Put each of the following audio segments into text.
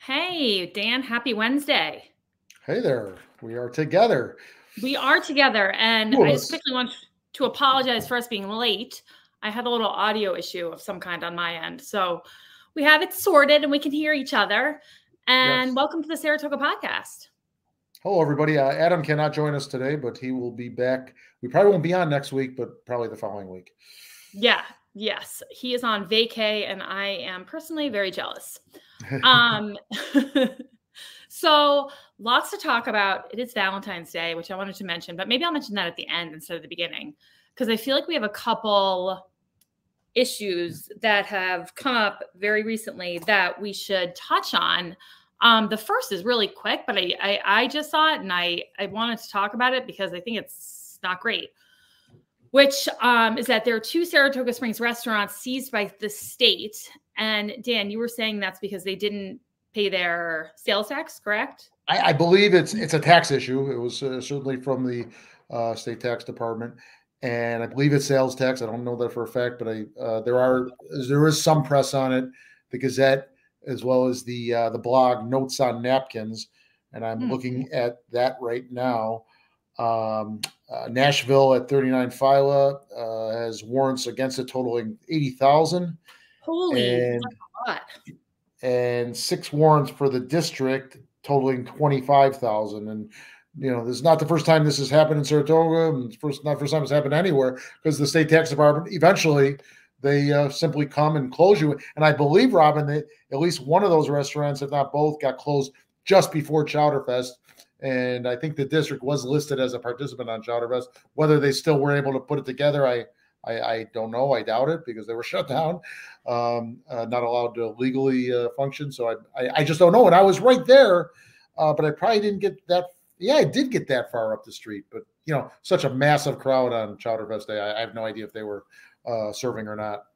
Hey, Dan, happy Wednesday. Hey there, we are together. We are together, and Two of I just us. quickly want to apologize for us being late. I had a little audio issue of some kind on my end. So we have it sorted and we can hear each other. And Yes. welcome to the Saratoga Podcast. Hello, everybody. Adam cannot join us today, but he will be back. We probably won't be on next week, but probably the following week. Yes. He is on vacay, and I am personally very jealous. So lots to talk about. It is Valentine's Day, which I wanted to mention, but maybe I'll mention that at the end instead of the beginning, because I feel like we have a couple issues that have come up very recently that we should touch on. The first is really quick, but I just saw it and I wanted to talk about it because I think it's not great, which is that there are two Saratoga Springs restaurants seized by the state. And Dan, you were saying that's because they didn't pay their sales tax, correct? I believe it's a tax issue. It was certainly from the state tax department, and I believe it's sales tax. I don't know that for a fact, but there is some press on it. The Gazette, as well as the blog Notes on Napkins, and I'm looking at that right now. Nashville at 39 Phyla has warrants against it totaling 80,000. Holy, that's a lot. And 6 warrants for the district totaling 25,000. And this is not the first time this has happened in Saratoga, and not the first time it's happened anywhere, because the state tax department eventually they simply come and close you. And I believe, Robin, that at least one of those restaurants, if not both, got closed just before Chowderfest. And I think the district was listed as a participant on Chowderfest. Whether they still were able to put it together, I don't know. I doubt it, because they were shut down, not allowed to legally function. So I just don't know. And I was right there, but I probably didn't get that. Yeah, I did get that far up the street, but such a massive crowd on Chowderfest Day. I have no idea if they were serving or not.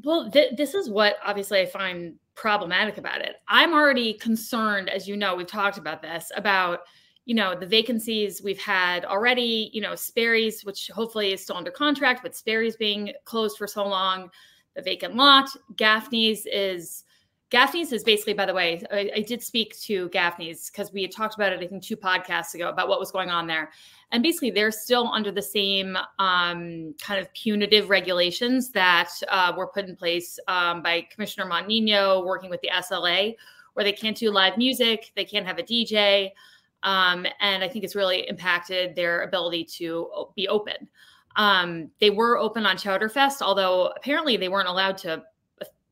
Well, this is what obviously I find problematic about it. I'm already concerned, as you know, we've talked about this, about the vacancies we've had already, Sperry's, which hopefully is still under contract, but Sperry's being closed for so long, the vacant lot. Gaffney's is basically, by the way, I did speak to Gaffney's because we had talked about it, I think 2 podcasts ago, about what was going on there. And basically they're still under the same kind of punitive regulations that were put in place by Commissioner Montigno, working with the SLA, where they can't do live music, they can't have a DJ. And I think it's really impacted their ability to be open. They were open on Chowderfest, although apparently they weren't allowed to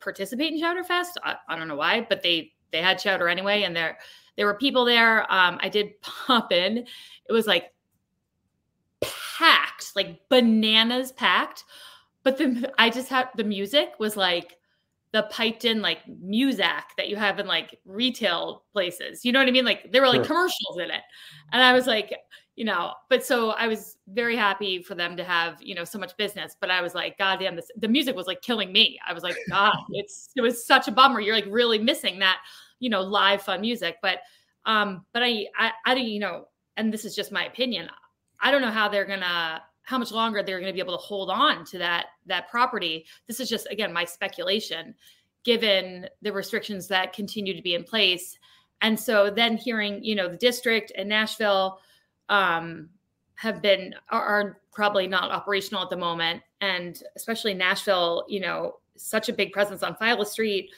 participate in Chowderfest. I don't know why, but they had chowder anyway, and there were people there. I did pop in. It was like packed, like bananas packed. But I just had the music was like the piped in like music that you have in like retail places. You know what I mean? Like there were like commercials in it. And I was like, but so I was very happy for them to have, so much business, but I was like, God damn, the music was like killing me. I was like, God, it was such a bummer. You're like really missing that, live fun music. But I don't, and this is just my opinion. I don't know how much longer they're going to be able to hold on to that property. This is just, again, my speculation, given the restrictions that continue to be in place. And so then hearing, the district and Nashville are probably not operational at the moment. And especially Nashville, such a big presence on Phyla Street,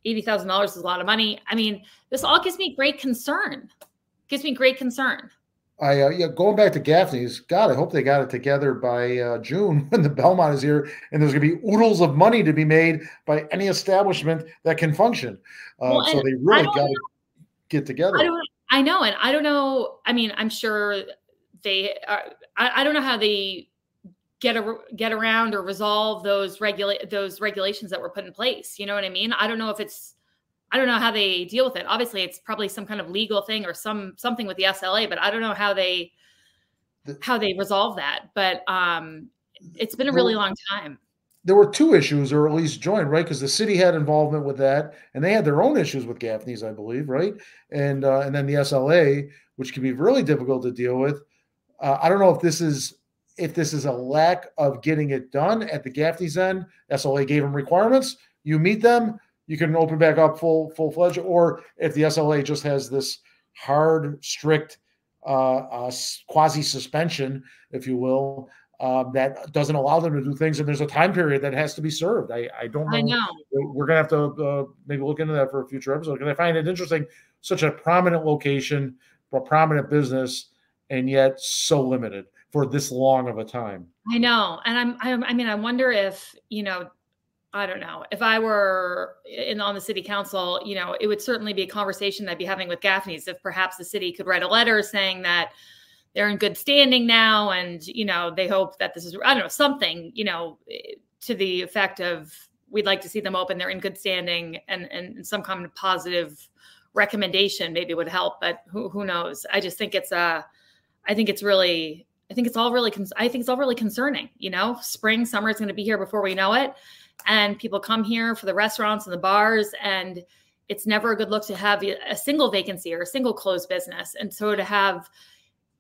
$80,000 is a lot of money. I mean, this all gives me great concern. Going back to Gaffney's, God, I hope they got it together by June when the Belmont is here, and there's going to be oodles of money to be made by any establishment that can function. So they really got to get together. I know, and I don't know. I mean, I'm sure they are. I don't know how they get around or resolve those regulations that were put in place. You know what I mean? I don't know how they deal with it. Obviously, it's probably some kind of legal thing or something with the SLA, but I don't know how they resolve that. But it's been a really long time. There were 2 issues, or at least joint, right? Because the city had involvement with that, and they had their own issues with Gaffney's, I believe, right? And then the SLA, which can be really difficult to deal with. I don't know if this is a lack of getting it done at the Gaffney's end. SLA gave them requirements. You meet them. you can open back up full-fledged, or if the SLA just has this hard, strict quasi-suspension, if you will, that doesn't allow them to do things, and there's a time period that has to be served. I don't know. I know. We're going to have to maybe look into that for a future episode, because I find it interesting, such a prominent location, a prominent business, and yet so limited for this long of a time. I know. And I wonder if, I don't know, if I were on the city council, it would certainly be a conversation I'd be having with Gaffney's, if perhaps the city could write a letter saying that they're in good standing now. And, they hope that this is, I don't know, something, to the effect of, we'd like to see them open, they're in good standing, and some kind of positive recommendation maybe would help, but who knows? I just think it's all really concerning. Spring, summer is going to be here before we know it. And people come here for the restaurants and the bars, and it's never a good look to have a single vacancy or a single closed business. And so to have,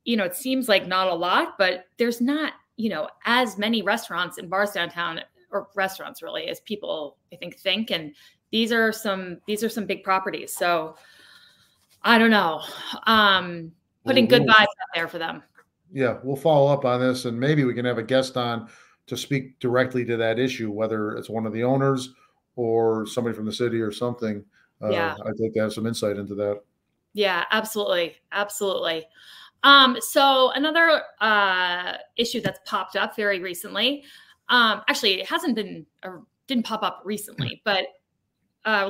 it seems like not a lot, but there's not, as many restaurants and bars downtown, or restaurants really, as people I think. And these are some big properties. So I don't know, putting good vibes out there for them. Yeah, we'll follow up on this, and maybe we can have a guest on to speak directly to that issue, whether it's one of the owners or somebody from the city or something. I'd like to have some insight into that. Yeah, absolutely. Absolutely. So another issue that's popped up very recently, actually it didn't pop up recently, but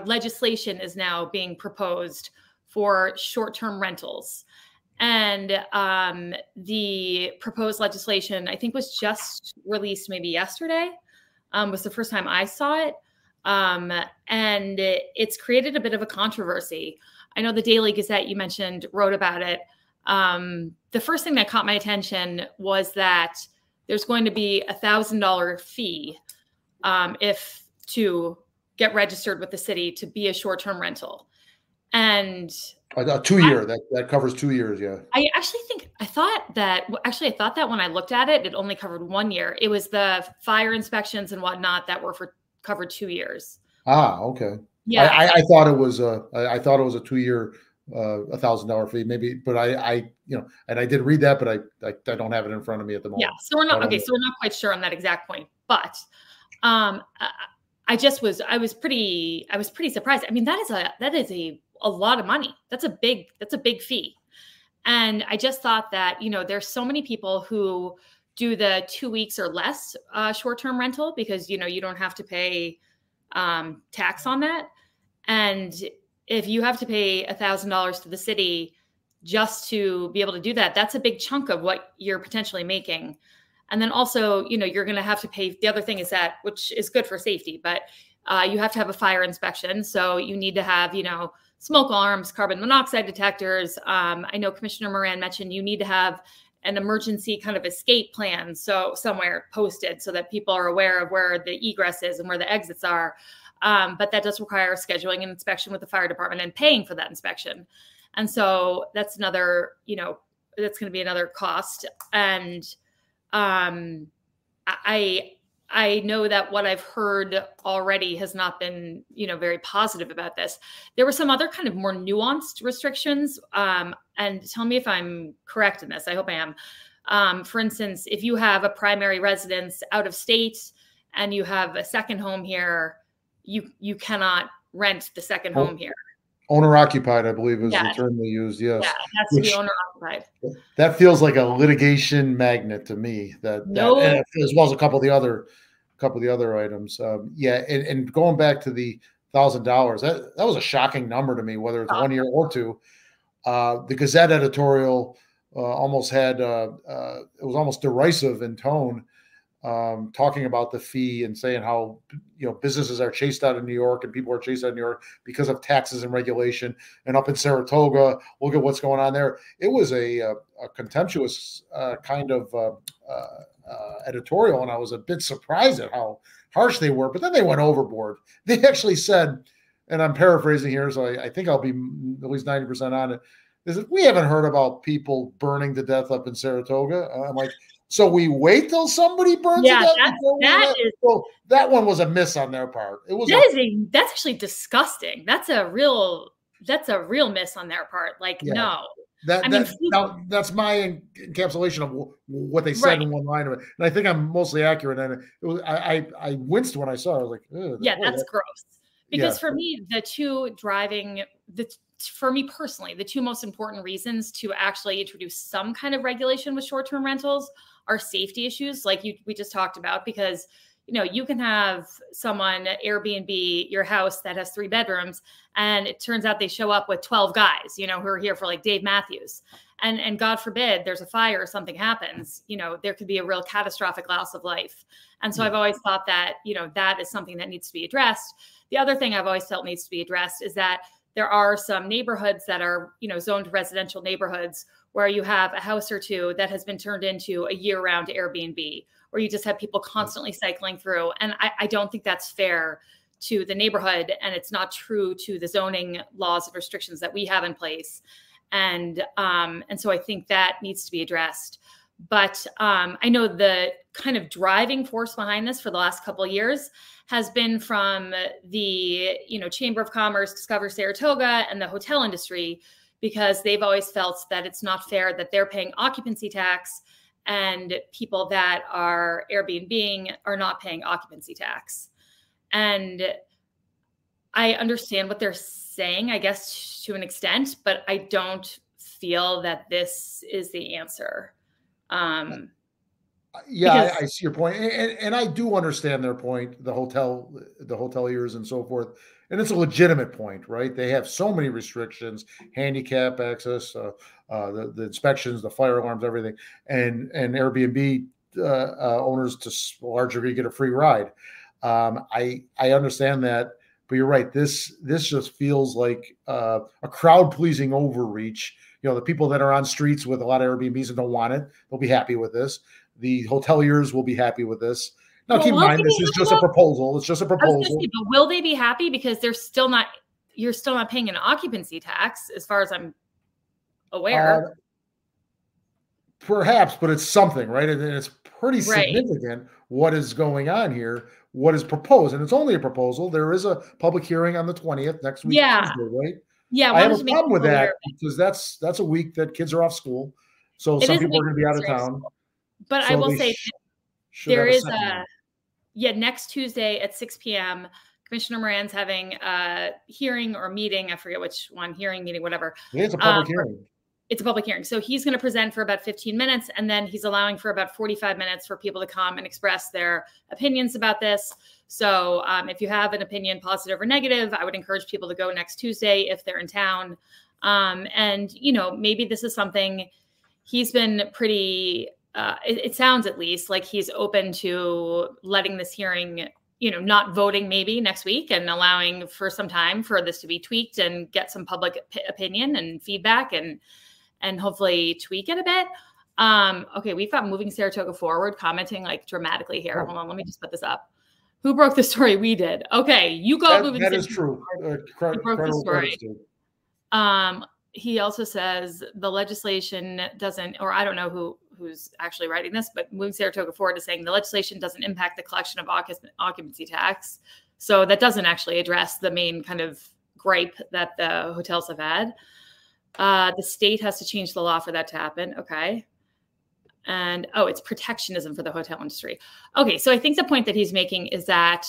legislation is now being proposed for short-term rentals. And the proposed legislation, I think, was just released maybe yesterday, was the first time I saw it. And it's created a bit of a controversy. I know the Daily Gazette, you mentioned, wrote about it. The first thing that caught my attention was that there's going to be $1,000 fee if to get registered with the city to be a short-term rental. And 2 year, that covers 2 years. Yeah. I thought that when I looked at it, it only covered 1 year. It was the fire inspections and whatnot that were covered 2 years. Okay. Yeah. I thought it was a 2 year, $1,000 fee, maybe, but I and I did read that, but I don't have it in front of me at the moment. Yeah. So we're not quite sure on that exact point, but, I was pretty surprised. I mean, that is a lot of money. That's a big fee. And I just thought that, there's so many people who do the 2 weeks or less short-term rental because, you don't have to pay tax on that. And if you have to pay $1,000 to the city just to be able to do that, that's a big chunk of what you're potentially making. And then also, you're going to have to pay. The other thing is that, which is good for safety, but you have to have a fire inspection. So you need to have, smoke alarms, carbon monoxide detectors. I know Commissioner Moran mentioned you need to have an emergency kind of escape plan. So somewhere posted so that people are aware of where the egress is and where the exits are. But that does require scheduling an inspection with the fire department and paying for that inspection. And so that's another, that's going to be another cost. And I know that what I've heard already has not been, very positive about this. There were some other kind of more nuanced restrictions. And tell me if I'm correct in this. I hope I am. For instance, if you have a primary residence out of state and you have a second home here, you cannot rent the second home here. Owner occupied, I believe, is the term they used. Yes. Yeah, it has to be owner occupied. That feels like a litigation magnet to me. That as well as a couple of the other items. And going back to the $1,000, that was a shocking number to me, whether it's 1 year or two. The Gazette editorial almost had it was almost derisive in tone, talking about the fee and saying how businesses are chased out of New York and people are chased out of New York because of taxes and regulation. And up in Saratoga, look at what's going on there. It was a contemptuous kind of editorial, and I was a bit surprised at how harsh they were. But then they went overboard. They actually said, and I'm paraphrasing here, so I think I'll be at least 90% on it, is that we haven't heard about people burning to death up in Saratoga. I'm like, So we wait till somebody burns Yeah, it up. Well, that one was a miss on their part. It was that's actually disgusting. That's a real miss on their part. Like, no. That's my encapsulation of what they said in one line of it, and I think I'm mostly accurate. And it was, I winced when I saw it. I was like, that's gross. Because for me, for me personally, the two most important reasons to actually introduce some kind of regulation with short-term rentals are safety issues, like we just talked about, because you can have someone Airbnb your house that has 3 bedrooms, and it turns out they show up with 12 guys, who are here for like Dave Matthews. And God forbid there's a fire or something happens, there could be a real catastrophic loss of life. And so I've always thought that, that is something that needs to be addressed. The other thing I've always felt needs to be addressed is that there are some neighborhoods that are, zoned residential neighborhoods where you have a house or two that has been turned into a year-round Airbnb, where you just have people constantly cycling through. And I don't think that's fair to the neighborhood, and it's not true to the zoning laws and restrictions that we have in place. And so I think that needs to be addressed. But I know the kind of driving force behind this for the last couple of years has been from the Chamber of Commerce, Discover Saratoga, and the hotel industry, because they've always felt that it's not fair that they're paying occupancy tax and people that are Airbnb are not paying occupancy tax. And I understand what they're saying, I guess, to an extent, but I don't feel that this is the answer. I see your point, and I do understand their point. The hoteliers and so forth, and it's a legitimate point, right? They have so many restrictions, handicap access, the inspections, the fire alarms, everything, and Airbnb owners to a large degree get a free ride. I understand that, but you're right. This just feels like a crowd pleasing overreach. The people that are on streets with a lot of Airbnbs and don't want it, they'll be happy with this. The hoteliers will be happy with this. Now, keep in mind, this is just a proposal. It's just a proposal. But will they be happy? Because you're still not paying an occupancy tax, as far as I'm aware. Perhaps, but it's something, right? And it's pretty significant what is going on here, what is proposed. And it's only a proposal. There is a public hearing on the 20th next week, Tuesday, right? Yeah, I have a problem with that because that's a week that kids are off school. So some people are going to be out of town. But I will say there is next Tuesday at 6 p.m., Commissioner Moran's having a hearing or meeting. I forget which one, hearing, meeting, whatever. Yeah, it's a public hearing. It's a public hearing. So he's going to present for about 15 minutes, and then he's allowing for about 45 minutes for people to come and express their opinions about this. So if you have an opinion, positive or negative, I would encourage people to go next Tuesday if they're in town. And, maybe this is something he's been pretty, it sounds at least like he's open to letting this hearing, not voting maybe next week and allowing for some time for this to be tweaked and get some public opinion and feedback and hopefully tweak it a bit. Okay, we've got Moving Saratoga Forward commenting like dramatically here. Hold on, let me just put this up. Who broke the story? We did. Okay, you go. That is true. Who broke the story? He also says the legislation doesn't, or I don't know who's actually writing this, but Moving Saratoga Forward is saying the legislation doesn't impact the collection of occupancy tax. So that doesn't actually address the main kind of gripe that the hotels have had. The state has to change the law for that to happen. Okay. And it's protectionism for the hotel industry. Okay. So I think the point that he's making is that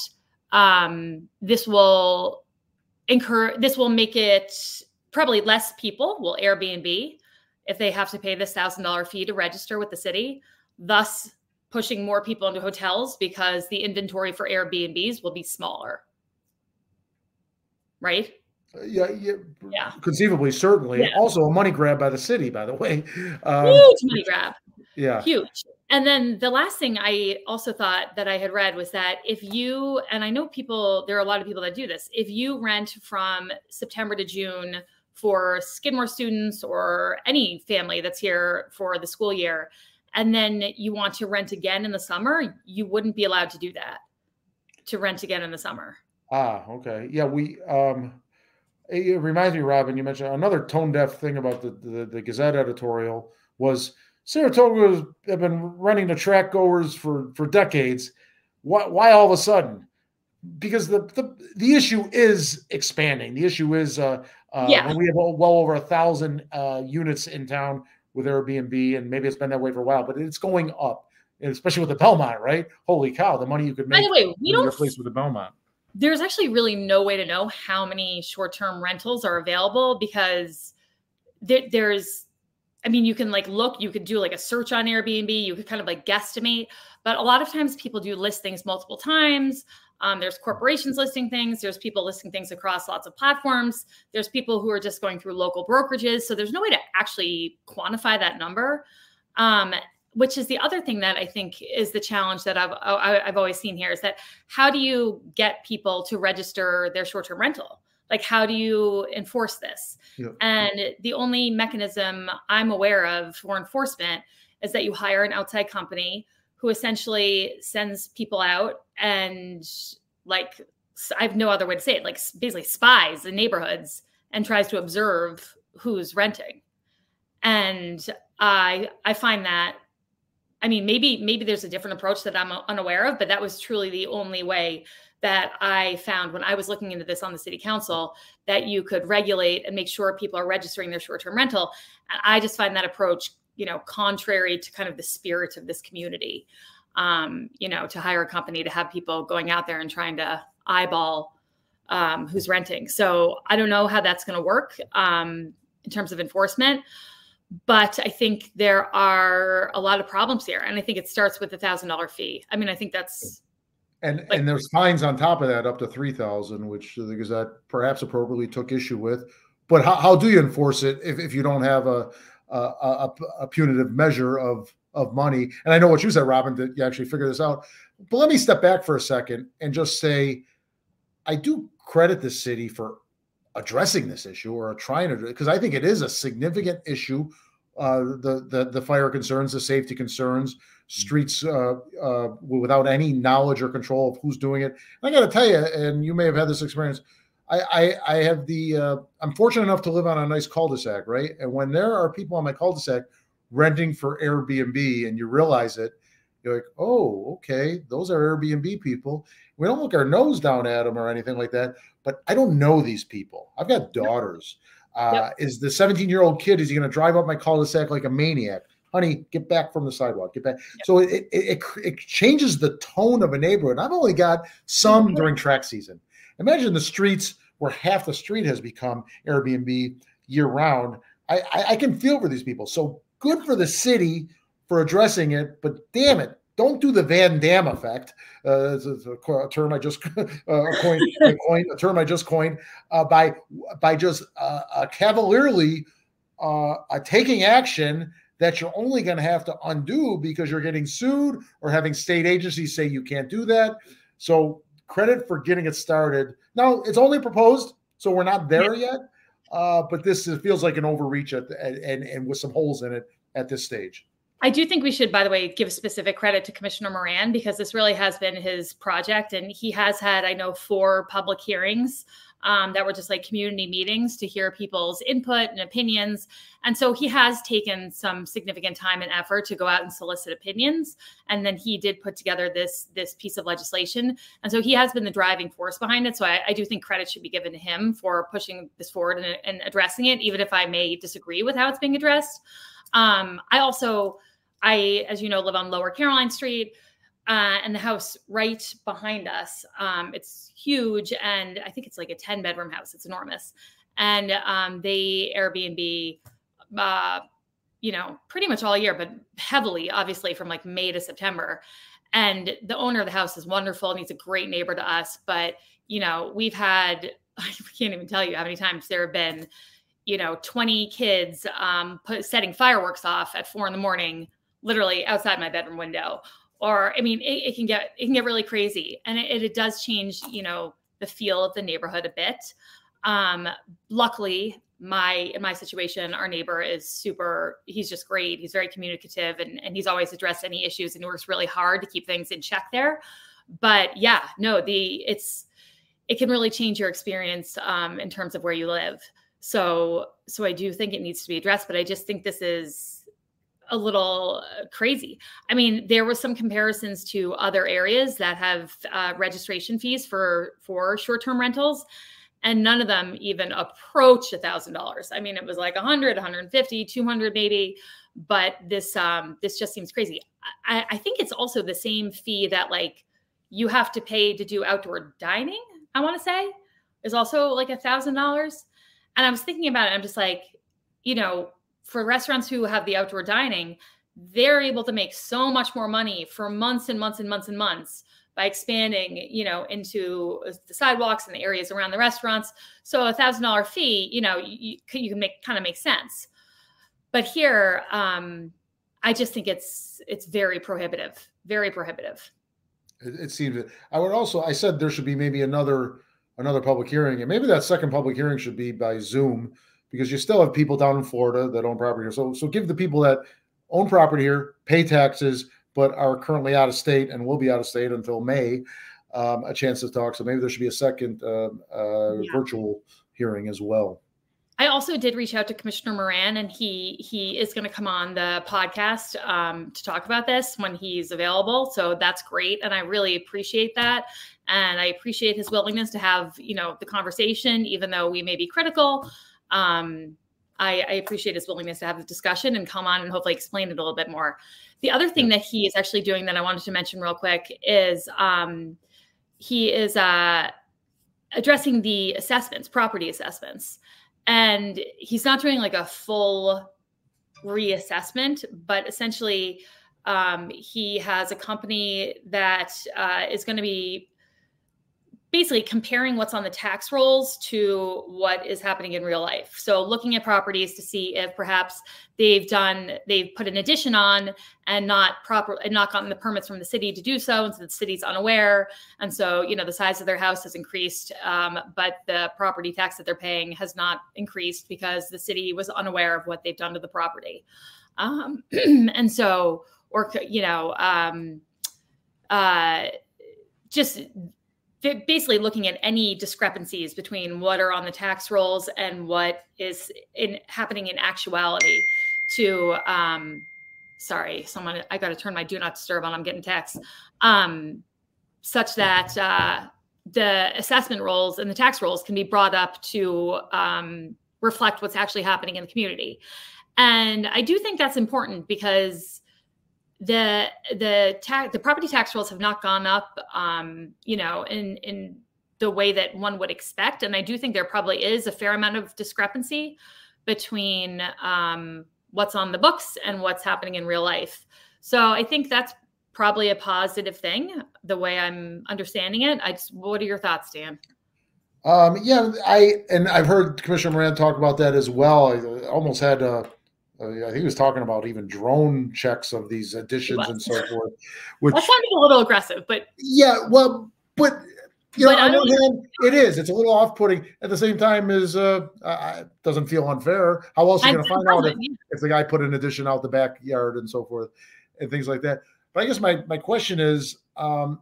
this will make it probably less people will Airbnb if they have to pay this $1,000 fee to register with the city, thus pushing more people into hotels because the inventory for Airbnbs will be smaller. Right? Yeah. Conceivably, certainly. Yeah. Also a money grab by the city, by the way. Huge money grab. Yeah. Huge. And then the last thing I also thought that I had read was that and I know there are a lot of people that do this, if you rent from September to June for Skidmore students or any family that's here for the school year, and then you want to rent again in the summer, you wouldn't be allowed to do that, to rent again in the summer. Okay. Yeah, it reminds me, Robin, you mentioned another tone deaf thing about the Gazette editorial was Saratoga have been renting to track goers for decades. Why all of a sudden? Because the issue is expanding. The issue is when we have well over 1,000 units in town with Airbnb, and maybe it's been that way for a while, but it's going up, and especially with the Belmont, right? Holy cow, the money you could make. By the way, we don't replace with the Belmont. There's actually really no way to know how many short-term rentals are available, because there's, I mean, you can like look, you could do like a search on Airbnb, you could kind of like guesstimate, but a lot of times people do list things multiple times. There's corporations listing things. There's people listing things across lots of platforms. There's people who are just going through local brokerages. So there's no way to actually quantify that number, which is the other thing that I think is the challenge that I've always seen here, is that how do you get people to register their short-term rental? Like, how do you enforce this? Yep. And the only mechanism I'm aware of for enforcement is that you hire an outside company who essentially sends people out and, like, I have no other way to say it, like basically spies the neighborhoods and tries to observe who's renting. And I find that, I mean, maybe there's a different approach that I'm unaware of, but that was truly the only way that I found when I was looking into this on the city council, that you could regulate and make sure people are registering their short-term rental. And I just find that approach, you know, contrary to kind of the spirit of this community, you know, to hire a company to have people going out there and trying to eyeball who's renting. So I don't know how that's going to work in terms of enforcement, but I think there are a lot of problems here. And I think it starts with the $1,000 fee. I mean, I think that's, and there's fines on top of that up to $3,000, which the Gazette perhaps appropriately took issue with. But how do you enforce it if you don't have a punitive measure of money? And I know what you said, Robin, that you actually figure this out. But let me step back for a second and just say, I do credit the city for addressing this issue, or trying to, because I think it is a significant issue. The fire concerns, the safety concerns, streets without any knowledge or control of who's doing it. And I got to tell you, and you may have had this experience, I have I'm fortunate enough to live on a nice cul-de-sac, right? And when there are people on my cul-de-sac renting for Airbnb and you realize it, you're like, oh, okay, those are Airbnb people. We don't look our nose down at them or anything like that, but I don't know these people. I've got daughters. Is the 17-year-old kid, is he going to drive up my cul-de-sac like a maniac? Honey, get back from the sidewalk. Get back. Yep. So it changes the tone of a neighborhood. I've only got some during track season. Imagine the streets where half the street has become Airbnb year-round. I can feel for these people. So good for the city for addressing it, but damn it, don't do the Van Damme effect. It's a term I just coined. A term I just coined by just cavalierly taking action that you're only going to have to undo because you're getting sued or having state agencies say you can't do that. So credit for getting it started. Now, it's only proposed, so we're not there yet. But this feels like an overreach and with some holes in it at this stage. I do think we should, by the way, give specific credit to Commissioner Moran, because this really has been his project. And he has had, I know, 4 public hearings that were just like community meetings to hear people's input and opinions. And so he has taken some significant time and effort to go out and solicit opinions. And then he did put together this piece of legislation. And so he has been the driving force behind it. So I do think credit should be given to him for pushing this forward and addressing it, even if I may disagree with how it's being addressed. I, as you know, live on Lower Caroline Street, and the house right behind us, it's huge. And I think it's like a 10-bedroom house. It's enormous. And they Airbnb, you know, pretty much all year, but heavily, obviously, from like May to September. And the owner of the house is wonderful, and he's a great neighbor to us. But, you know, we've had, I can't even tell you how many times there have been, you know, 20 kids setting fireworks off at 4 a.m, literally outside my bedroom window. Or, I mean, it can get really crazy, and it does change, you know, the feel of the neighborhood a bit. Luckily, in my situation, our neighbor is he's just great. He's very communicative, and he's always addressed any issues, and he works really hard to keep things in check there. But yeah, no, it can really change your experience in terms of where you live. So I do think it needs to be addressed, but I just think this is a little crazy. I mean, there was some comparisons to other areas that have registration fees for short-term rentals, and none of them even approached $1,000. I mean, it was like 100, 150, 200 maybe, but this just seems crazy. I think it's also the same fee that like you have to pay to do outdoor dining, I want to say, is also like $1,000. And I was thinking about it, I'm just like, you know, for restaurants who have the outdoor dining, they're able to make so much more money for months and months and months and months by expanding, you know, into the sidewalks and the areas around the restaurants. So $1,000 fee, you know, you can make sense. But here, I just think it's very prohibitive, very prohibitive. It seems. I said there should be maybe another public hearing, and maybe that second public hearing should be by Zoom, because you still have people down in Florida that own property here. So give the people that own property here, pay taxes, but are currently out of state and will be out of state until May, a chance to talk. So maybe there should be a second virtual hearing as well. I also did reach out to Commissioner Moran, and he is going to come on the podcast to talk about this when he's available. So that's great. And I really appreciate that. And I appreciate his willingness to have, you know, the conversation, even though we may be critical. I appreciate his willingness to have the discussion and come on and hopefully explain it a little bit more. The other thing that he is actually doing that I wanted to mention real quick is he is addressing the assessments, property assessments. And he's not doing like a full reassessment, but essentially he has a company that is going to be basically comparing what's on the tax rolls to what is happening in real life. So looking at properties to see if perhaps they've put an addition on and not gotten the permits from the city to do so. And so the city's unaware. And so, you know, the size of their house has increased, but the property tax that they're paying has not increased because the city was unaware of what they've done to the property. And so, or, you know, just basically looking at any discrepancies between what are on the tax rolls and what is happening in actuality to, sorry, I got to turn my do not disturb on, I'm getting texts, such that the assessment rolls and the tax rolls can be brought up to reflect what's actually happening in the community. And I do think that's important because the property tax rolls have not gone up, you know, in the way that one would expect. And I do think there probably is a fair amount of discrepancy between what's on the books and what's happening in real life. So I think that's probably a positive thing, the way I'm understanding it. What are your thoughts, Dan? Yeah, I've heard Commissioner Moran talk about that as well. I almost had I think he was talking about even drone checks of these additions and so forth. Which that sounded a little aggressive, but yeah, well, but you know, on one hand, it is. It's a little off-putting. At the same time, is doesn't feel unfair. How else are you going to find out if the guy put an addition out the backyard and so forth and things like that? But I guess my question is, and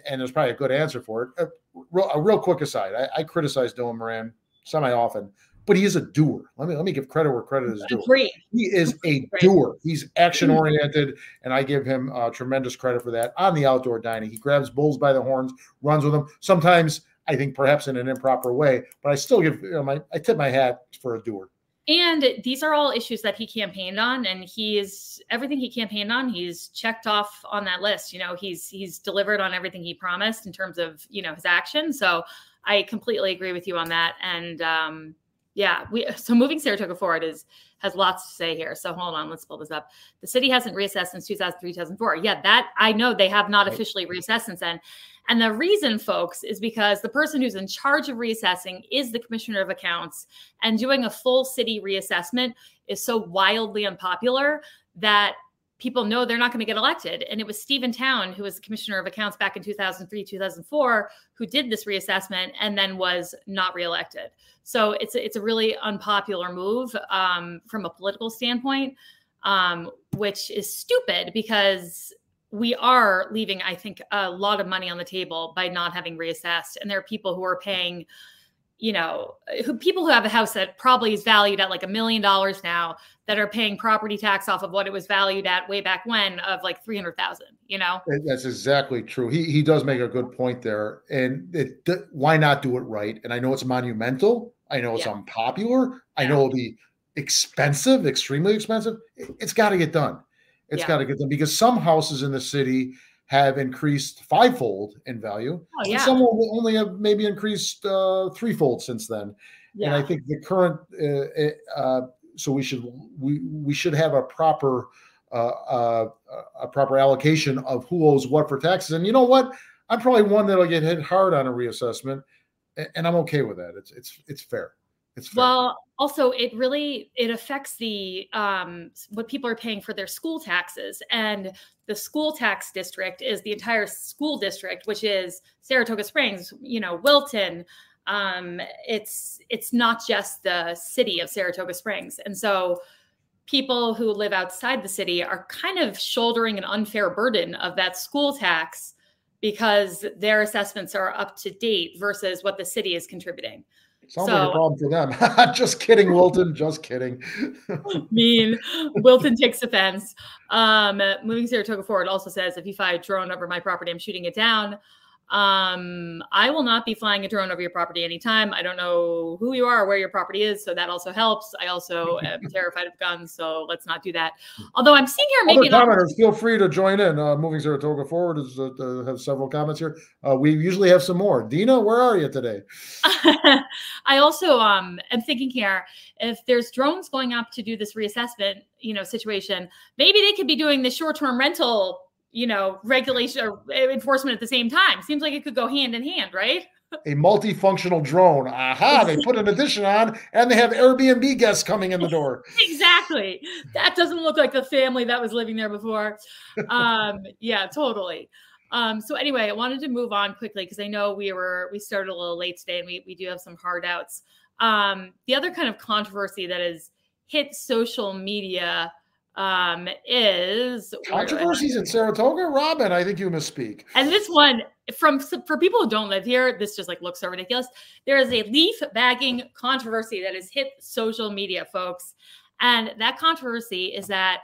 there's probably a good answer for it. A real quick aside. I criticize Dylan Moran semi-often, but he is a doer. Let me give credit where credit is due. He is a doer. He's action-oriented, and I give him tremendous credit for that on the outdoor dining. He grabs bulls by the horns, runs with them. Sometimes I think perhaps in an improper way, but I still give I tip my hat for a doer. And these are all issues that he campaigned on, and everything he campaigned on, he's checked off on that list. You know, he's delivered on everything he promised in terms of, you know, his action. So I completely agree with you on that. And yeah, so moving Saratoga forward has lots to say here. So hold on, let's pull this up. The city hasn't reassessed since 2003, 2004. Yeah, that I know they have not officially reassessed since then. And the reason, folks, is because the person who's in charge of reassessing is the Commissioner of Accounts, and doing a full city reassessment is so wildly unpopular that people know they're not going to get elected. And it was Stephen Town, who was the Commissioner of Accounts back in 2003, 2004, who did this reassessment and then was not reelected. So it's a really unpopular move from a political standpoint, which is stupid because we are leaving, I think, a lot of money on the table by not having reassessed. And there are people who are paying people who have a house that probably is valued at like $1 million now that are paying property tax off of what it was valued at way back when of like 300,000, That's exactly true. He does make a good point there. And why not do it right? And I know it's monumental. I know it's unpopular. I know it'll be expensive, extremely expensive. It's got to get done. It's got to get done because some houses in the city have increased fivefold in value. Oh, yeah. Some will only have maybe increased threefold since then. Yeah. And I think the current, so we should have a proper allocation of who owes what for taxes. And you know what? I'm probably one that'll get hit hard on a reassessment, and I'm okay with that. It's fair. It's fair. Well, also it affects the what people are paying for their school taxes, and the school tax district is the entire school district, which is Saratoga Springs, Wilton. It's not just the city of Saratoga Springs, and so people who live outside the city are kind of shouldering an unfair burden of that school tax because their assessments are up to date versus what the city is contributing. Sounds like a problem for them. Just kidding, Wilton. Just kidding. Mean. Wilton takes offense. Moving Saratoga Forward also says, if you fly a drone over my property, I'm shooting it down. I will not be flying a drone over your property anytime. I don't know who you are or where your property is, so that also helps. I also am terrified of guns, so let's not do that. Although I'm seeing here maybe other commenters, feel free to join in. Moving Saratoga Forward has several comments here. We usually have some more. Dina, where are you today? I also am thinking here, if there's drones going up to do this reassessment, situation, maybe they could be doing the short-term rental regulation or enforcement at the same time. Seems like it could go hand in hand, right? A multifunctional drone. Aha, they put an addition on and they have Airbnb guests coming in the door. Exactly. That doesn't look like the family that was living there before. Yeah, totally. So anyway, I wanted to move on quickly because I know we started a little late today and we do have some hard outs. The other kind of controversy that has hit social media is controversies in Saratoga. Robin, I think you misspeak. And this one, for people who don't live here, this just looks so ridiculous. There is a leaf bagging controversy that has hit social media, folks. And that controversy is that,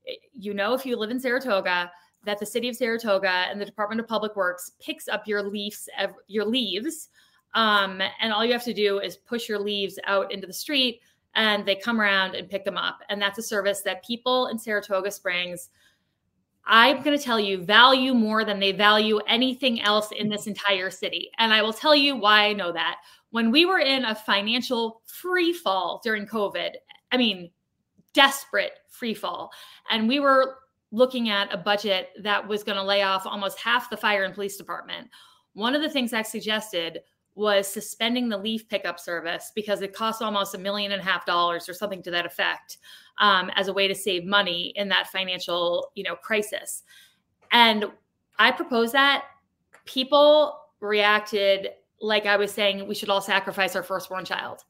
if you live in Saratoga, that the city of Saratoga and the Department of Public Works picks up your leaves. And all you have to do is push your leaves out into the street and they come around and pick them up. And that's a service that people in Saratoga Springs, I'm going to tell you, value more than they value anything else in this entire city. And I will tell you why I know that. When we were in a financial free fall during COVID, desperate free fall, and we were looking at a budget that was going to lay off almost half the fire and police department, one of the things I suggested was suspending the leaf pickup service because it costs almost $1.5 million or something to that effect, as a way to save money in that financial, crisis. And I proposed that. People reacted like I was saying we should all sacrifice our firstborn child.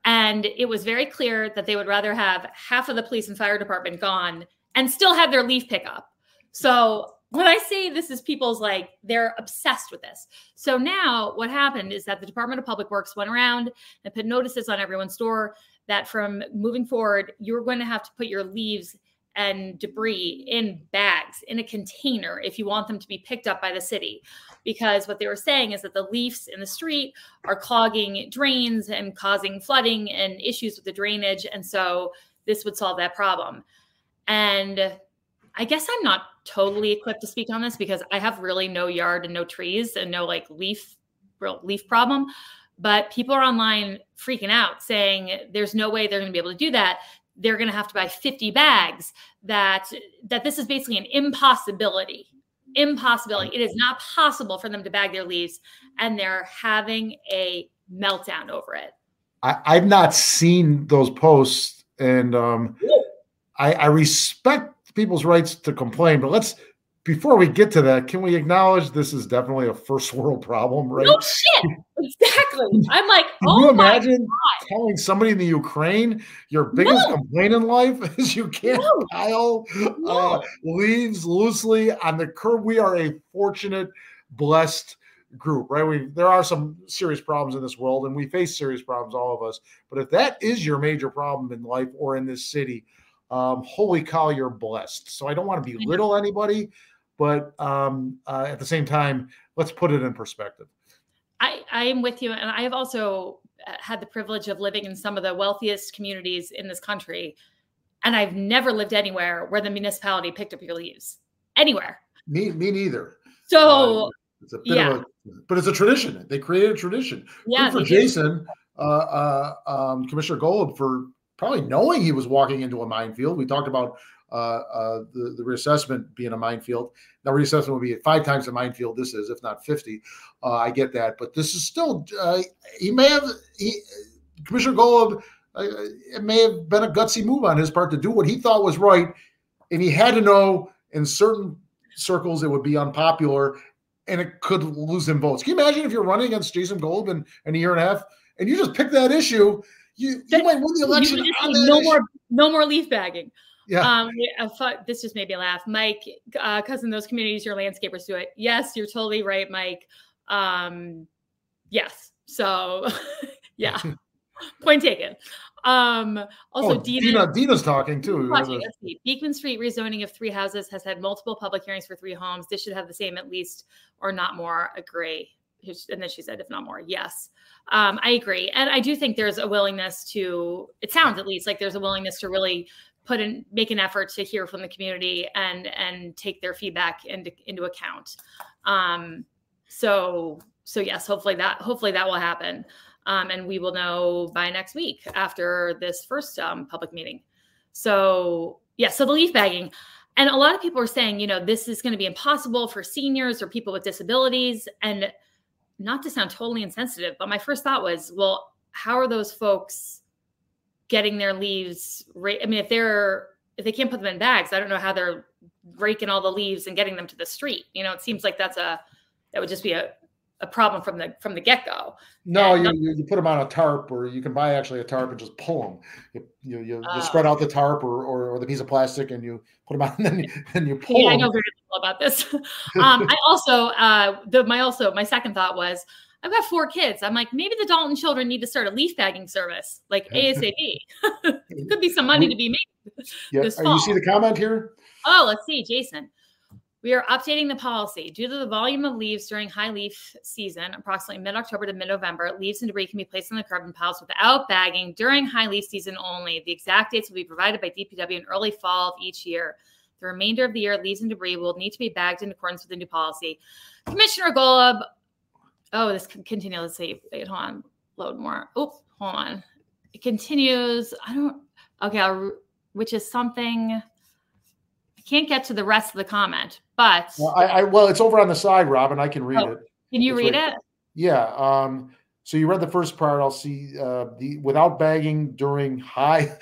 And it was very clear that they would rather have half of the police and fire department gone and still have their leaf pickup. So when I say this is people's they're obsessed with this. So now what happened is that the Department of Public Works went around and put notices on everyone's door that from moving forward, you're going to have to put your leaves and debris in bags, in a container, if you want them to be picked up by the city. Because what they were saying is that the leaves in the street are clogging drains and causing flooding and issues with the drainage. And so this would solve that problem. And I guess I'm not totally equipped to speak on this because I have really no yard and no trees and no leaf problem. But people are online freaking out saying there's no way they're going to be able to do that. They're going to have to buy 50 bags, that this is basically an impossibility. It is not possible for them to bag their leaves, and they're having a meltdown over it. I've not seen those posts, and I respect people's rights to complain, but before we get to that, can we acknowledge this is definitely a first world problem, right? No shit. Exactly. I'm like, can you imagine telling somebody in the Ukraine your biggest complaint in life is you can't pile leaves loosely on the curb? We are a fortunate, blessed, group, right? There are some serious problems in this world, and we face serious problems, all of us. But if that is your major problem in life or in this city, holy cow, you're blessed. So I don't want to belittle anybody, but at the same time, let's put it in perspective. I am with you. And I have also had the privilege of living in some of the wealthiest communities in this country. And I've never lived anywhere where the municipality picked up your leaves. Anywhere. Me neither. So it's a bit of a, but it's a tradition. They created a tradition. Yeah. Good for Jason, Commissioner Golub, for probably knowing he was walking into a minefield. We talked about the reassessment being a minefield. Now reassessment would be 5 times the minefield this is, if not 50. I get that, but this is still. Commissioner Golub. It may have been a gutsy move on his part to do what he thought was right, and he had to know in certain circles it would be unpopular, and it could lose him votes. Can you imagine if you're running against Jason Golub in a year and a half, and you just pick that issue? You might win the election. No more leaf bagging. Yeah. This just made me laugh. Mike, cousin, those communities, your landscapers do it. Yes, you're totally right, Mike. Yes. So, yeah. Point taken. Also, Dina's talking too. Beekman Street rezoning of 3 houses has had multiple public hearings for 3 homes. This should have the same, at least, or not more. Agree. And then she said, if not more, yes. I agree. And I do think there's a willingness to, it sounds at least like there's a willingness to really make an effort to hear from the community and take their feedback into account. So yes, hopefully that will happen. And we will know by next week after this first public meeting. So the leaf bagging. And a lot of people are saying, this is going to be impossible for seniors or people with disabilities. And not to sound totally insensitive, but my first thought was, well, how are those folks getting their leaves? I mean, if they can't put them in bags, I don't know how they're raking all the leaves and getting them to the street. It seems like that would just be a problem from the get-go. No, you put them on a tarp, or you can buy actually a tarp and just pull them. You spread out the tarp or the piece of plastic, and you put them on, and then you pull them. I know very little about this. I also my second thought was, I've got 4 kids. I'm like, maybe the Dalton children need to start a leaf bagging service, like ASAP. It could be some money to be made. Yeah. This fall. You see the comment here? Oh, let's see, Jason. We are updating the policy. Due to the volume of leaves during high leaf season, approximately mid-October to mid-November, leaves and debris can be placed on the curb and piles without bagging during high leaf season only. The exact dates will be provided by DPW in early fall of each year. The remainder of the year, leaves and debris will need to be bagged in accordance with the new policy. Commissioner Golub. Oh, this can continue. Let's see. Wait, hold on. Load more. Oh, hold on. It continues. Which is something. I can't get to the rest of the comment, but well, it's over on the side, Robin. I can read it. Can you read it? Yeah. So you read the first part. I'll see the without bagging during high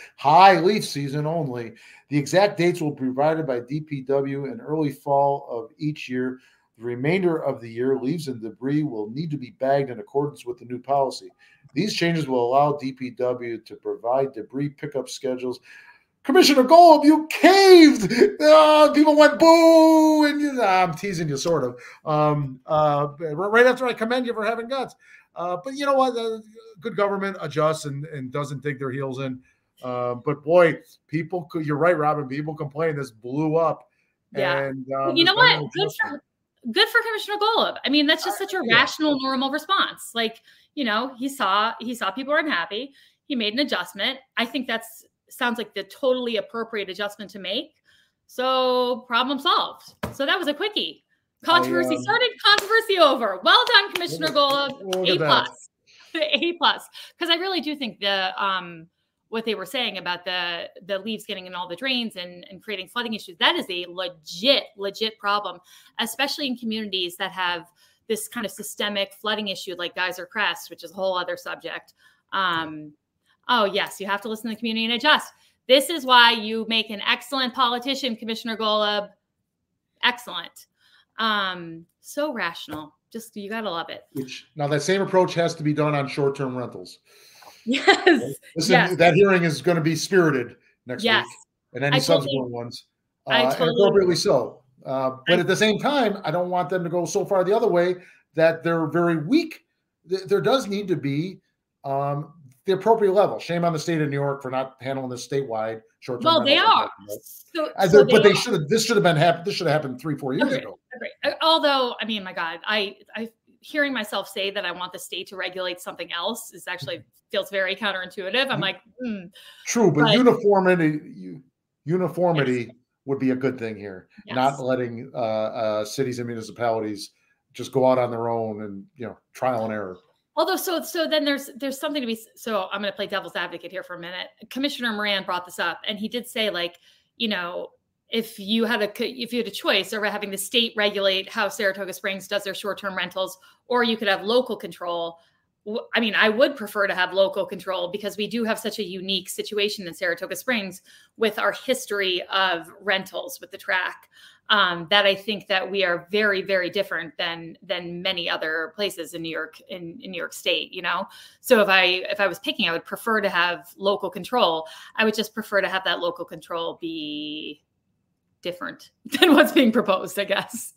leaf season only. The exact dates will be provided by DPW in early fall of each year. The remainder of the year, leaves and debris will need to be bagged in accordance with the new policy. These changes will allow DPW to provide debris pickup schedules. Commissioner Golub, you caved. People went boo, and I'm teasing you, sort of. Right after I commend you for having guts, but you know what? Good government adjusts and doesn't dig their heels in. But boy, you're right, Robin. People complain this blew up. Yeah. And you know what? Good for Commissioner Golub. I mean, that's just such a rational, normal response. Like, he saw people were unhappy. He made an adjustment. I think sounds like the totally appropriate adjustment to make. So problem solved. So that was a quickie. Controversy started, controversy over. Well done, Commissioner Golub. A+. Because I really do think what they were saying about the leaves getting in all the drains and creating flooding issues, that is a legit problem, especially in communities that have this kind of systemic flooding issue like Geyser Crest, which is a whole other subject. Oh, yes, you have to listen to the community and adjust. This is why you make an excellent politician, Commissioner Golub. Excellent. So rational. Just, you got to love it. Now, that same approach has to be done on short-term rentals. Yes. Listen, that hearing is going to be spirited next week. And any subsequent ones. And appropriately so. But at the same time, I don't want them to go so far the other way that they're very weak. There does need to be the appropriate level. Shame on the state of New York for not handling this statewide short-term. Well, they are. But they should have. This should have been happened. This should have happened 3-4 years ago. Although, I mean, my God, I hearing myself say that I want the state to regulate something else is actually feels very counterintuitive. I'm like, True, but uniformity would be a good thing here. Yes. Not letting cities and municipalities just go out on their own and trial and error. Although, so then there's something to be. So I'm going to play devil's advocate here for a minute. Commissioner Moran brought this up, and he did say, like, if you had a choice over having the state regulate how Saratoga Springs does their short-term rentals, or you could have local control. I mean, I would prefer to have local control because we do have such a unique situation in Saratoga Springs with our history of rentals with the track. That I think that we are very, very different than many other places in New York, in New York State, So if I was picking, I would prefer to have local control. I would just prefer to have that local control be different than what's being proposed, I guess.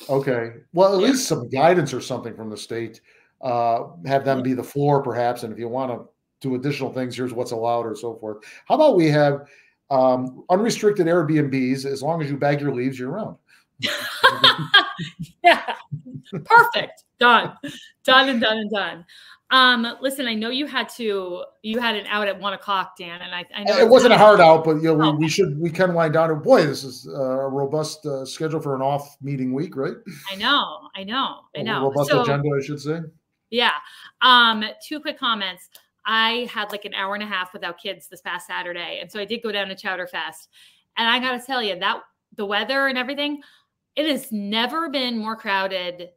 Okay. Well, at least some guidance or something from the state. Have them be the floor, perhaps. And if you want to do additional things, here's what's allowed or so forth. How about we have unrestricted Airbnbs as long as you bag your leaves year round? Yeah, perfect. Done. Listen, I know you had an out at 1:00, Dan, and I know it wasn't a hard out, but we can wind down. And boy, this is a robust schedule for an off meeting week, right? I know. A robust agenda, I should say. Yeah. 2 quick comments. I had like an hour and a half without kids this past Saturday. And so I did go down to Chowder Fest. And I got to tell you that the weather and everything, it has never been more crowded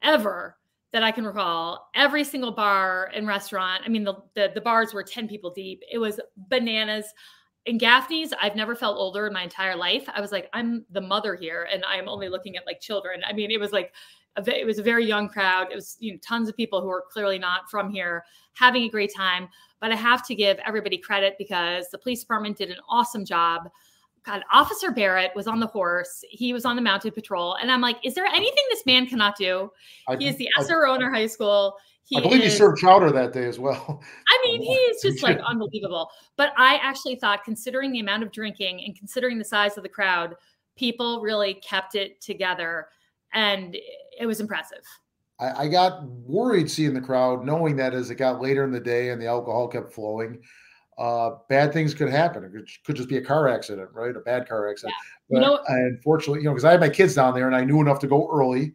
ever that I can recall. Every single bar and restaurant. I mean, the bars were 10 people deep. It was bananas. In Gaffney's, I've never felt older in my entire life. I was like, I'm the mother here and I'm only looking at like children. I mean, it was like, it was a very young crowd. It was tons of people who are clearly not from here having a great time. But I have to give everybody credit because the police department did an awesome job. God, Officer Barrett was on the horse. He was on the mounted patrol. And I'm like, is there anything this man cannot do? He is the SRO in our high school. I believe he served chowder that day as well. I mean, he's just like unbelievable. But I actually thought, considering the amount of drinking and considering the size of the crowd, people really kept it together. And it was impressive. I got worried seeing the crowd, knowing that as it got later in the day and the alcohol kept flowing, bad things could happen. It could just be a car accident, right? A bad car accident. Yeah. But unfortunately, because I had my kids down there and I knew enough to go early.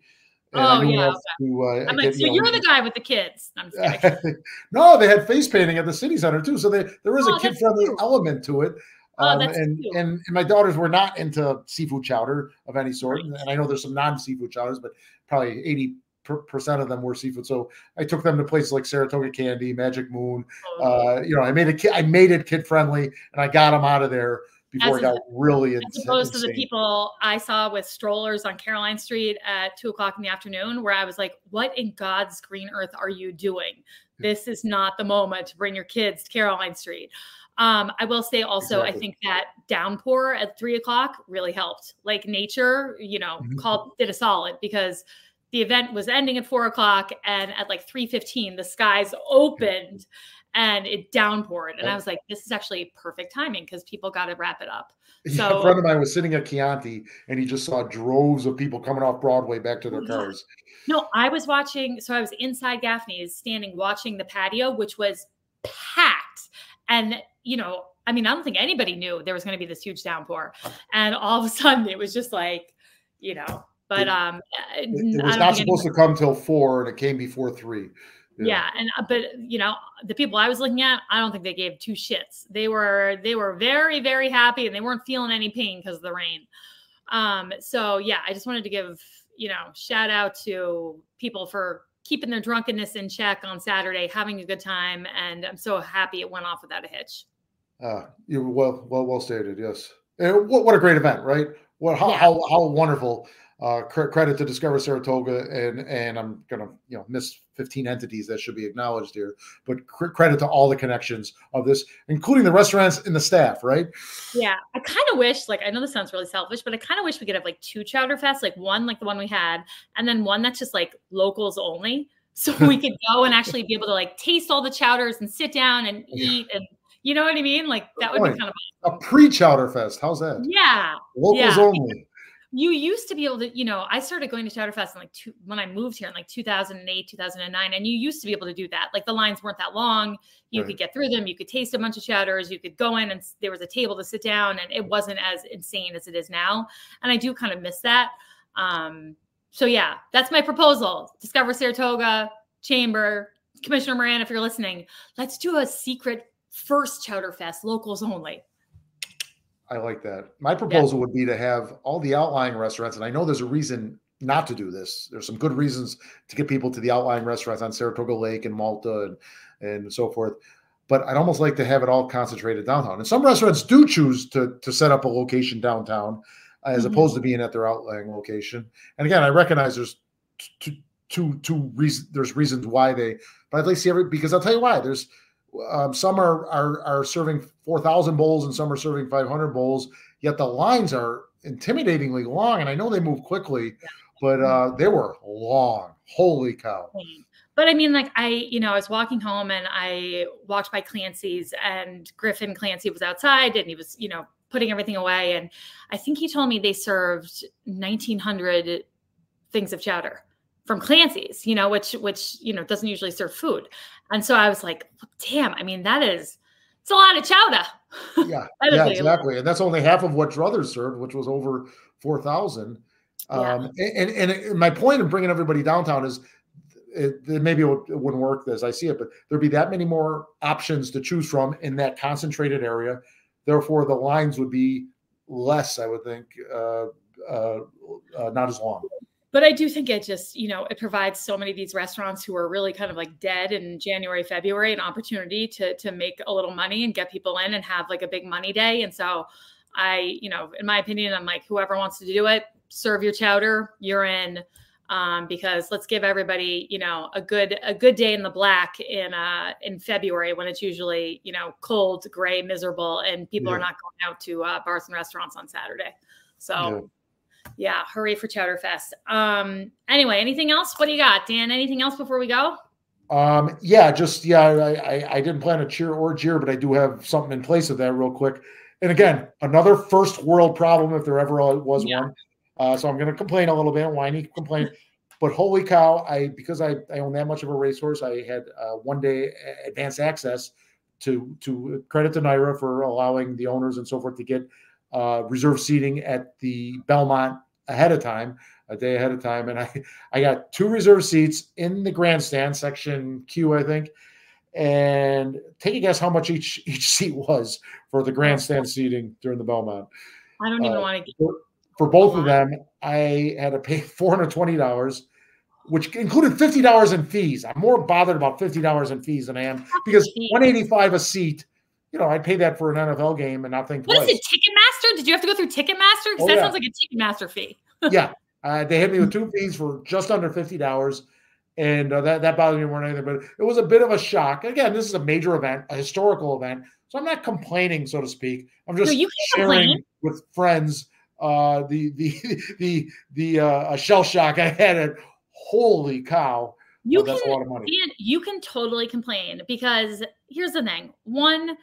And I'm like, so you're the guy with the kids. I'm just kidding. No, they had face painting at the city center too. So there is a kid-friendly element to it. And my daughters were not into seafood chowder of any sort. Right. And I know there's some non-seafood chowders, but probably 80% of them were seafood. So I took them to places like Saratoga Candy, Magic Moon. I made it kid-friendly, and I got them out of there before it got really insane. As opposed to the people I saw with strollers on Caroline Street at 2:00 in the afternoon, where I was like, what in God's green earth are you doing? This is not the moment to bring your kids to Caroline Street. I will say also, exactly. I think that downpour at 3:00 really helped. Like nature, did a solid because the event was ending at 4:00 and at like 3:15, the skies opened and it downpoured. And I was like, this is actually perfect timing because people got to wrap it up. So a friend of mine was sitting at Chianti and he just saw droves of people coming off Broadway back to their cars. No, I was watching. So I was inside Gaffney's standing, watching the patio, which was packed. And, I don't think anybody knew there was going to be this huge downpour. And all of a sudden it was just like, but it was not supposed to come till 4 and it came before 3. Yeah. But the people I was looking at, I don't think they gave 2 shits. They were very, very happy and they weren't feeling any pain because of the rain. So yeah, I just wanted to give, shout out to people for keeping their drunkenness in check on Saturday, having a good time. And I'm so happy it went off without a hitch. Well stated. Yes. And what a great event, right? How wonderful. Credit to Discover Saratoga, and I'm gonna miss 15 entities that should be acknowledged here, but credit to all the connections of this, including the restaurants and the staff, right? Yeah, I kind of wish, like, I know this sounds really selfish, but I kind of wish we could have like 2 Chowder Fests, like one like the one we had, and then one that's just like locals only, so we could go and actually be able to like taste all the chowders and sit down and eat, and you know what I mean? Like that would be kind of a pre-Chowder Fest. How's that? Yeah, locals only. You used to be able to, I started going to Chowder Fest in when I moved here in like 2008, 2009, and you used to be able to do that. Like the lines weren't that long. You could get through them. You could taste a bunch of chowders. You could go in and there was a table to sit down, and it wasn't as insane as it is now. And I do kind of miss that. So yeah, that's my proposal. Discover Saratoga, Chamber, Commissioner Moran, if you're listening, let's do a secret first Chowder Fest, locals only. I like that. My proposal would be to have all the outlying restaurants, and I know there's a reason not to do this. There's some good reasons to get people to the outlying restaurants on Saratoga Lake and Malta and so forth. But I'd almost like to have it all concentrated downtown. And some restaurants do choose to set up a location downtown as opposed to being at their outlying location. And again, I recognize there's two reasons. There's reasons why but I'd like to see because I'll tell you why. There's some are serving 4,000 bowls and some are serving 500 bowls, yet the lines are intimidatingly long. And I know they move quickly, but they were long. Holy cow. But I mean, like I was walking home and I walked by Clancy's, and Griffin Clancy was outside and he was, putting everything away. And I think he told me they served 1,900 things of chowder from Clancy's, which doesn't usually serve food. And so I was like, damn, I mean, it's a lot of chowder. Yeah, yeah, exactly. And that's only half of what Druthers served, which was over 4,000. And my point in bringing everybody downtown is maybe it wouldn't work as I see it, but there'd be that many more options to choose from in that concentrated area. Therefore, the lines would be less, I would think, not as long. But I do think it just, it provides so many of these restaurants who are really kind of like dead in January, February, an opportunity to make a little money and get people in and have like a big money day. And so in my opinion, I'm like, whoever wants to do it, serve your chowder, you're in, because let's give everybody, a good day in the black in February when it's usually, cold, gray, miserable, and people are not going out to bars and restaurants on Saturday. So yeah, hooray for Chowder Fest. Anyway, anything else? What do you got, Dan? Anything else before we go? I didn't plan a cheer or jeer, but I do have something in place of that real quick. And again, another first world problem if there ever was one. So I'm going to complain a little bit, whiny complaint. But holy cow, because I own that much of a racehorse, I had one day advanced access to credit to NYRA for allowing the owners and so forth to get reserve seating at the Belmont a day ahead of time. And I got 2 reserve seats in the grandstand, section Q, I think. And take a guess how much each seat was for the grandstand seating during the Belmont. I don't even want to get for both of them. I had to pay $420, which included $50 in fees. I'm more bothered about $50 in fees than I am because $185 a seat. I'd pay that for an NFL game and not think twice. What is it, Ticketmaster? Did you have to go through Ticketmaster? Because sounds like a Ticketmaster fee. Yeah. They hit me with 2 fees for just under $50. And that bothered me more than anything. But it was a bit of a shock. Again, this is a major event, a historical event. So I'm not complaining, so to speak. I'm just sharing with friends the shell shock I had at holy cow. That's a lot of money. You can totally complain because here's the thing. One,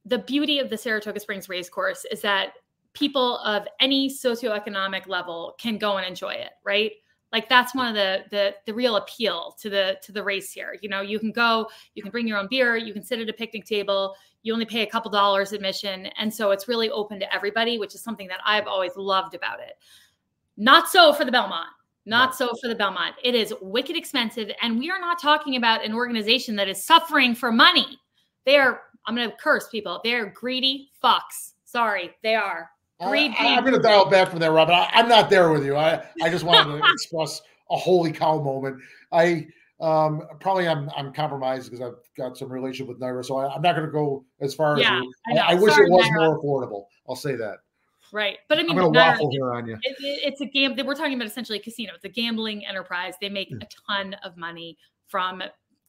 the beauty of the Saratoga Springs Racecourse is that people of any socioeconomic level can go and enjoy it, right? Like that's one of the real appeal to the race here. You can go, you can bring your own beer, you can sit at a picnic table, you only pay a couple dollars admission. And so it's really open to everybody, which is something that I've always loved about it. Not so for the Belmont. So for the Belmont. It is wicked expensive. And we are not talking about an organization that is suffering for money. I'm going to curse people. They're greedy fucks. Sorry, they are. I'm going to dial back from there, Rob. I'm not there with you. I just wanted to express a holy cow moment. I'm compromised because I've got some relationship with NYRA, so I'm not going to go as far as you. I wish it was more affordable. I'll say that. Right. But I mean, I'm going to waffle here on you. It's a game that we're talking about, essentially a casino. It's a gambling enterprise. They make a ton of money from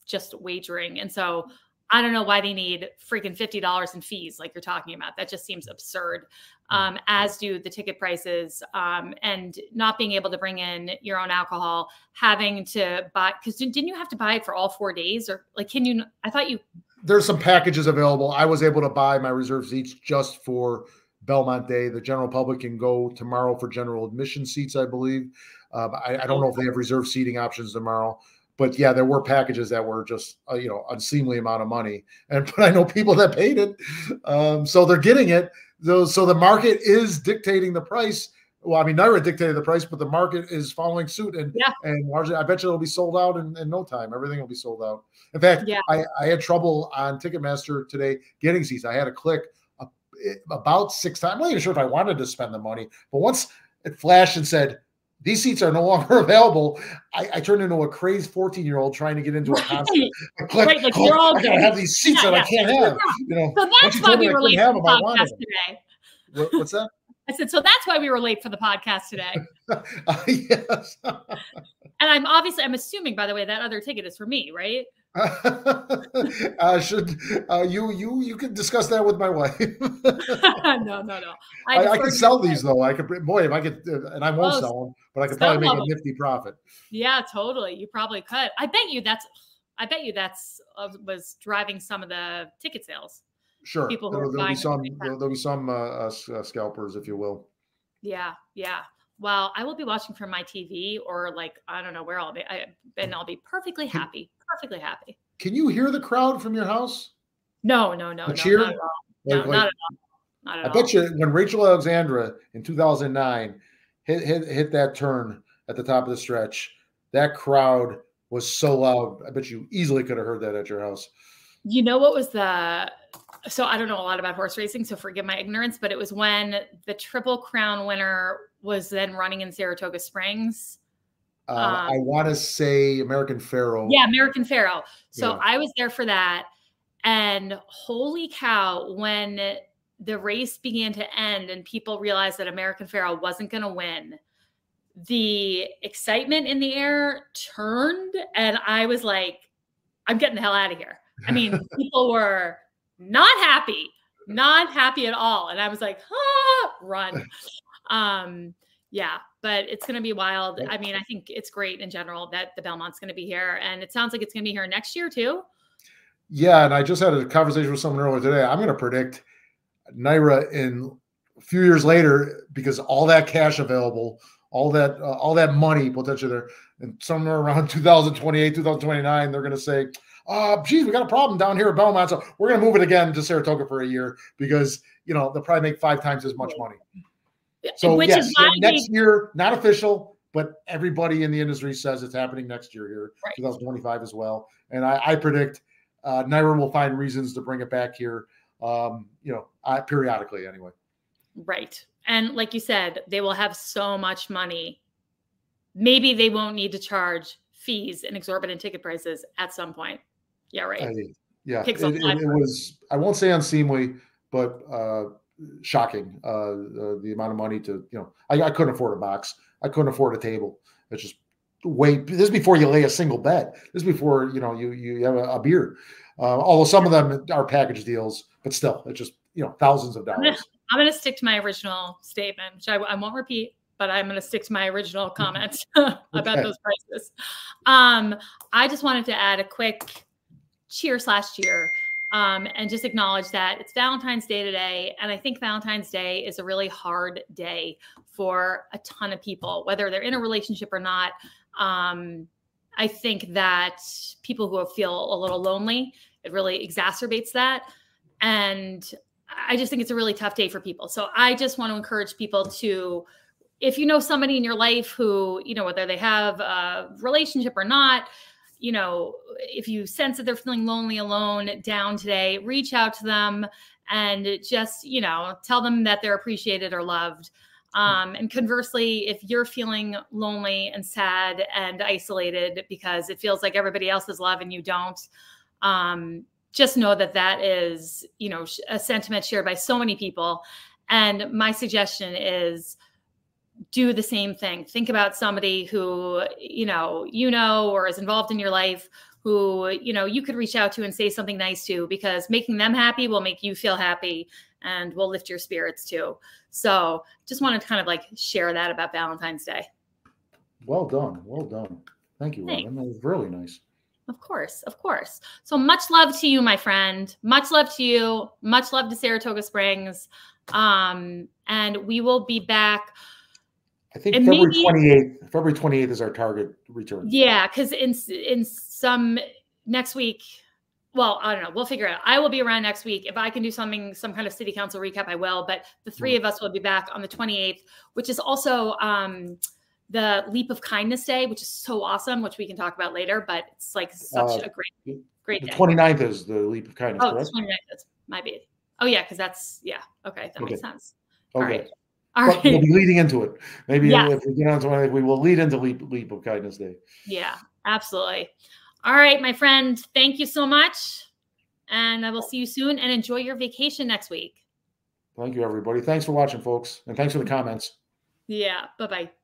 just wagering. And so I don't know why they need freaking $50 in fees like you're talking about. That just seems absurd, as do the ticket prices, and not being able to bring in your own alcohol, having to buy, because didn't you have to buy it for all 4 days? Or like, can you, I thought you. There's some packages available. I was able to buy my reserve seats just for Belmont Day. The general public can go tomorrow for general admission seats, I believe. I don't know if they have reserved seating options tomorrow. But yeah, there were packages that were just unseemly amount of money, but I know people that paid it, so they're getting it. So the market is dictating the price. Well, I mean, NYRA dictated the price, but the market is following suit, and largely, I bet you it'll be sold out in no time. Everything will be sold out. In fact, I had trouble on Ticketmaster today getting seats. I had to click about 6 times. I'm not even sure if I wanted to spend the money, but once it flashed and said, these seats are no longer available, I turned into a crazy 14-year-old trying to get into a concert. I gotta have these seats that I can't have. So that's why we were late for the podcast today. What's that? I said, so that's why we were late for the podcast today. Yes. And I'm assuming, by the way, that other ticket is for me, right? You can discuss that with my wife. No. I could sell these though. I could, if I could, and I won't sell them, but I could probably make a nifty profit. Yeah, totally. You probably could. I bet you that's was driving some of the ticket sales. Sure. There'll be some scalpers, if you will. Yeah. Well, I will be watching from my TV, or I don't know where I'll be. I'll be perfectly happy. Perfectly happy. Can you hear the crowd from your house? No. Cheer? Not at all. Not at all. I bet you when Rachel Alexandra in 2009 hit that turn at the top of the stretch, that crowd was so loud. I bet you easily could have heard that at your house. You know what was so I don't know a lot about horse racing, so forgive my ignorance, but it was when the Triple Crown winner was then running in Saratoga Springs. I want to say American Pharoah. Yeah, American Pharoah. So I was there for that. And holy cow, when the race began to end and people realized that American Pharoah wasn't going to win, the excitement in the air turned. And I was like, I'm getting the hell out of here. I mean, people were not happy at all. And I was like, run. Yeah, but it's going to be wild. I mean, I think it's great in general that the Belmont's going to be here, and it sounds like it's going to be here next year too. Yeah, and I just had a conversation with someone earlier today. I'm going to predict NYRA in a few years later, because all that cash available, all that money potentially there, and somewhere around 2028, 2029, they're going to say, geez, we got a problem down here at Belmont, so we're going to move it again to Saratoga for a year because, they'll probably make 5 times as much money. So yes, next year, not official, but everybody in the industry says it's happening next year here, 2025 as well. And I predict NYRA will find reasons to bring it back here, periodically anyway. Right. And like you said, they will have so much money. Maybe they won't need to charge fees and exorbitant ticket prices at some point. Yeah, right. It was, I won't say unseemly, but shocking, the amount of money to, I couldn't afford a box. I couldn't afford a table. It's just this is before you lay a single bet. This is before, you have a beer. Although some of them are package deals, but still, it's just, thousands of dollars. I'm going to stick to my original statement, which I won't repeat, but I'm going to stick to my original comments about those prices. I just wanted to add a quick cheer/cheer. And just acknowledge that it's Valentine's Day today. And I think Valentine's Day is a really hard day for a ton of people, whether they're in a relationship or not. I think that people who feel a little lonely, it really exacerbates that. And I just think it's a really tough day for people. So I just want to encourage people to, if you know somebody in your life who, whether they have a relationship or not, if you sense that they're feeling lonely, alone, down today, reach out to them and just, tell them that they're appreciated or loved. And conversely, if you're feeling lonely and sad and isolated because it feels like everybody else is love and you don't, just know that that is, a sentiment shared by so many people. And my suggestion is do the same thing. Think about somebody who, or is involved in your life who, you could reach out to and say something nice to, because making them happy will make you feel happy and will lift your spirits too. So just wanted to kind of like share that about Valentine's Day. Well done. Well done. Thank you, Robin. That was really nice. Of course. Of course. So much love to you, my friend. Much love to you. Much love to Saratoga Springs. And we will be back. I think February 28th is our target return. Yeah, because in some next week, well, I don't know. We'll figure it out. I will be around next week. If I can do some kind of city council recap, I will. But the three of us will be back on the 28th, which is also the Leap of Kindness Day, which is so awesome, which we can talk about later. But it's like such a great day. The 29th is the Leap of Kindness, correct? Oh, the 29th is my bad. Oh, yeah, because that's, okay, that makes sense. Okay. All right. All right. We'll be leading into it. Maybe if we get on to it, we will lead into Leap of Kindness Day. Yeah, absolutely. All right, my friend. Thank you so much. And I will see you soon, and enjoy your vacation next week. Thank you, everybody. Thanks for watching, folks. And thanks for the comments. Yeah. Bye-bye.